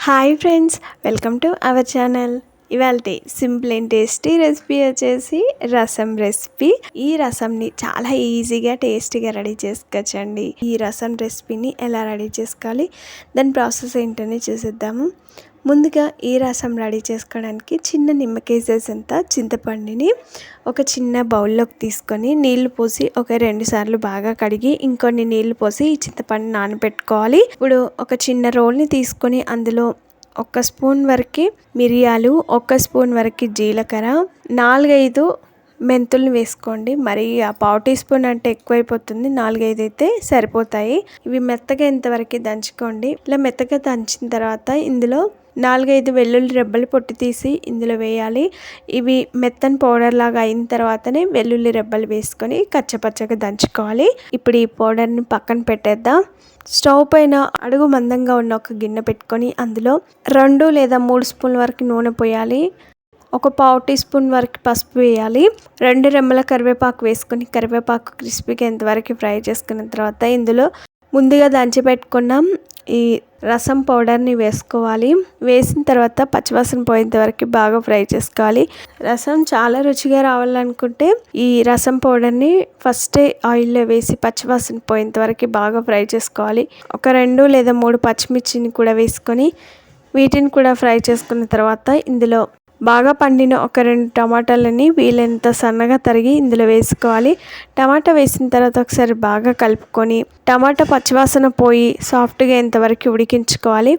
Hi friends, welcome to our channel. ఇవాళ simple and tasty recipe వచ్చేసి రసం recipe. ఈ రసంని చాలా ఈజీగా టేస్టీగా రెడీ చేసుకోవచ్చండి. ఈ రసం రెసిపీని ఎలా రెడీ చేసుకోవాలి, దాని ప్రాసెస్ ఏంటని చూసేద్దాము. ముందుగా ఈ రసం రెడీ చేసుకోవడానికి చిన్న నిమ్మకాయ సైజ్ అంత చింతపండుని ఒక చిన్న బౌల్లోకి తీసుకొని నీళ్లు పోసి ఒక 2 సార్లు బాగా కడిగి ఇంకొన్ని నీళ్లు పోసి ఈ చింతపండు నానబెట్టుకోవాలి. ఇప్పుడు ఒక చిన్న రోల్ని తీసుకొని అందులో 1 స్పూన్ వరకు మిరియాలు, 1 స్పూన్ వరకు జీలకర్ర, 4-5 మెంతుల్ని వేసుకోండి. మరి ఆ 1/2 టీ స్పూన్ అంటే ఎక్కువైపోతుంది, 4-5 అయితే సరిపోతాయి. ఇవి మెత్తగా ఇంతవరకు దంచుకోండి. ఇలా మెత్తగా దంచిన తర్వాత ఇందులో 4-5 వెల్లుల్లి రెబ్బలు పొట్టు తీసి ఇందులో వేయాలి. ఇవి మెత్తని పౌడర్ లాగా అయిన తర్వాతనే వెల్లుల్లి రెబ్బలు వేసుకొని కచ్చపచ్చగా దంచుకోవాలి. ఇప్పుడు ఈ పౌడర్ని పక్కన పెట్టేద్దాం. స్టవ్ పైన అడుగు మందంగా ఉన్న ఒక గిన్నె పెట్టుకొని అందులో 2 లేదా 3 స్పూన్ల వరకు నూనె పోయాలి. ఒక 1/2 టీ స్పూన్ వరకు పసుపు వేయాలి. 2 రెమ్మల కరివేపాకు వేసుకొని కరివేపాకు క్రిస్పీగా ఎంతవరకు ఫ్రై చేసుకున్న తర్వాత ఇందులో ముందుగా దంచి పెట్టుకున్నాం ఈ రసం పౌడర్ని వేసుకోవాలి. వేసిన తర్వాత పచ్చివాసన పోయేంత వరకు బాగా ఫ్రై చేసుకోవాలి. రసం చాలా రుచిగా రావాలనుకుంటే ఈ రసం పౌడర్ని ఫస్టే ఆయిల్లో వేసి పచ్చివాసన పోయేంత వరకు బాగా ఫ్రై చేసుకోవాలి. ఒక 2 లేదా 3 పచ్చిమిర్చిని కూడా వేసుకొని వీటిని కూడా ఫ్రై చేసుకున్న తర్వాత ఇందులో బాగా పండిన ఒక 2 టమాటాలని వీలైనంత సన్నగా తరిగి ఇందులో వేసుకోవాలి. టమాటా వేసిన తర్వాత ఒకసారి బాగా కలుపుకొని టమాటా పచ్చివాసన పోయి సాఫ్ట్గా ఎంతవరకు ఉడికించుకోవాలి.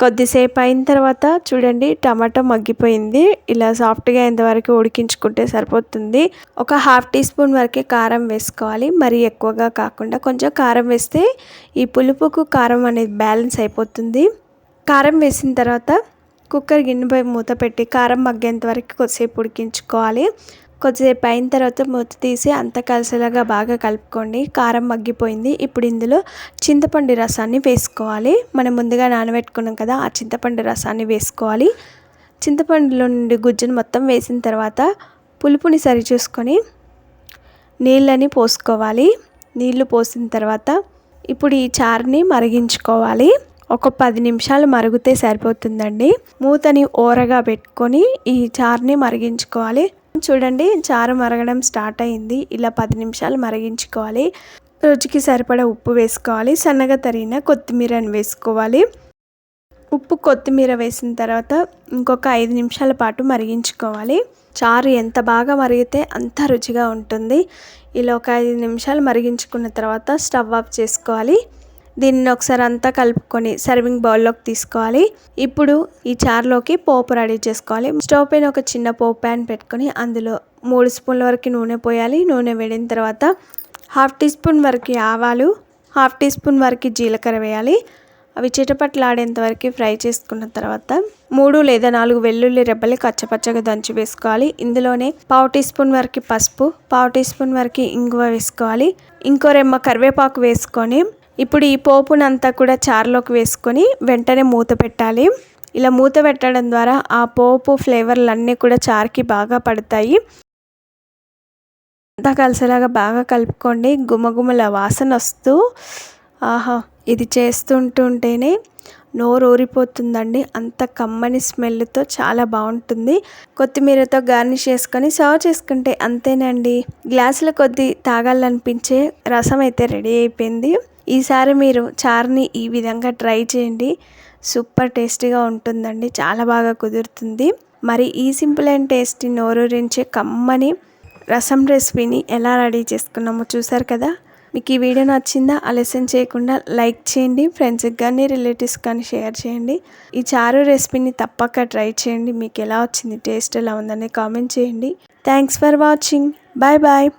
కొద్దిసేపు అయిన తర్వాత చూడండి, టమాటా మగ్గిపోయింది. ఇలా సాఫ్ట్గా ఎంతవరకు ఉడికించుకుంటే సరిపోతుంది. ఒక 1/2 టీ స్పూన్ వరకే కారం వేసుకోవాలి. మరి ఎక్కువగా కాకుండా కొంచెం కారం వేస్తే ఈ పులుపుకు కారం అనేది బ్యాలెన్స్ అయిపోతుంది. కారం వేసిన తర్వాత కుక్కర్ గిన్నెపై మూత పెట్టి కారం మగ్గేంత వరకు కొద్దిసేపు ఉడికించుకోవాలి. కొద్దిసేపు అయిన తర్వాత మూత తీసి అంత కలిసేలాగా బాగా కలుపుకోండి. కారం మగ్గిపోయింది. ఇప్పుడు ఇందులో చింతపండు రసాన్ని వేసుకోవాలి. మనం ముందుగా నానబెట్టుకున్నాం కదా, ఆ చింతపండు రసాన్ని వేసుకోవాలి. చింతపండులో నుండి గుజ్జును మొత్తం వేసిన తర్వాత పులుపుని సరిచూసుకొని నీళ్ళని పోసుకోవాలి. నీళ్లు పోసిన తర్వాత ఇప్పుడు ఈ చారుని మరిగించుకోవాలి. ఒక 10 నిమిషాలు మరిగితే సరిపోతుందండి. మూతని ఓరగా పెట్టుకొని ఈ చారుని మరిగించుకోవాలి. చూడండి, చారు మరగడం స్టార్ట్ అయింది. ఇలా 10 నిమిషాలు మరిగించుకోవాలి. రుచికి సరిపడా ఉప్పు వేసుకోవాలి. సన్నగా తరిగిన కొత్తిమీరని వేసుకోవాలి. ఉప్పు కొత్తిమీర వేసిన తర్వాత ఇంకొక 5 నిమిషాల పాటు మరిగించుకోవాలి. చారు ఎంత బాగా మరిగితే అంత రుచిగా ఉంటుంది. ఇలా ఒక 5 నిమిషాలు మరిగించుకున్న తర్వాత స్టవ్ ఆఫ్ చేసుకోవాలి. దీన్ని ఒకసారి అంతా కలుపుకొని సర్వింగ్ బౌల్లోకి తీసుకోవాలి. ఇప్పుడు ఈ చారులోకి పోపు రెడీ చేసుకోవాలి. స్టవ్ పైన ఒక చిన్న పోపు ప్యాన్ పెట్టుకొని అందులో 3 స్పూన్ల వరకు నూనె పోయాలి. నూనె వేడిన తర్వాత 1/2 టీ స్పూన్ వరకు ఆవాలు, 1/2 టీ స్పూన్ వరకు జీలకర్ర వేయాలి. అవి చిటపట్లాడేంత వరకు ఫ్రై చేసుకున్న తర్వాత 3 లేదా 4 వెల్లుల్లి రెబ్బలు కచ్చపచ్చగా దంచి వేసుకోవాలి. ఇందులోనే 1/2 టీ స్పూన్ వరకు పసుపు, 1/2 టీ స్పూన్ వరకు ఇంగువ వేసుకోవాలి. ఇంకో రెమ్మ కరివేపాకు వేసుకొని ఇప్పుడు ఈ పోపునంతా కూడా చారులోకి వేసుకొని వెంటనే మూత పెట్టాలి. ఇలా మూత పెట్టడం ద్వారా ఆ పోపు ఫ్లేవర్లు అన్నీ కూడా చారుకి బాగా పడతాయి. అంతా కలిసేలాగా బాగా కలుపుకోండి. గుమగుమల వాసన వస్తూ ఆహా, ఇది చేస్తుంటుంటేనే నోరు ఊరిపోతుందండి. అంత కమ్మని స్మెల్తో చాలా బాగుంటుంది. కొత్తిమీరతో గార్నిష్ చేసుకొని సర్వ్ చేసుకుంటే అంతేనండి. గ్లాసుల కొద్దీ తాగాలనిపించే రసం అయితే రెడీ అయిపోయింది. ఈసారి మీరు చారుని ఈ విధంగా ట్రై చేయండి. సూపర్ టేస్టీగా ఉంటుందండి. చాలా బాగా కుదురుతుంది. మరి ఈ సింపుల్ అండ్ టేస్టీ నోరూరించే కమ్మని రసం రెసిపీని ఎలా రెడీ చేసుకున్నామో చూసారు కదా. మీకు ఈ వీడియో నచ్చిందా? ఆలస్యం చేయకుండా లైక్ చేయండి. ఫ్రెండ్స్కి కానీ రిలేటివ్స్ కానీ షేర్ చేయండి. ఈ చారు రెసిపీని తప్పక ట్రై చేయండి. మీకు ఎలా వచ్చింది, టేస్ట్ ఎలా ఉందని కామెంట్ చేయండి. Thanks for watching. Bye bye.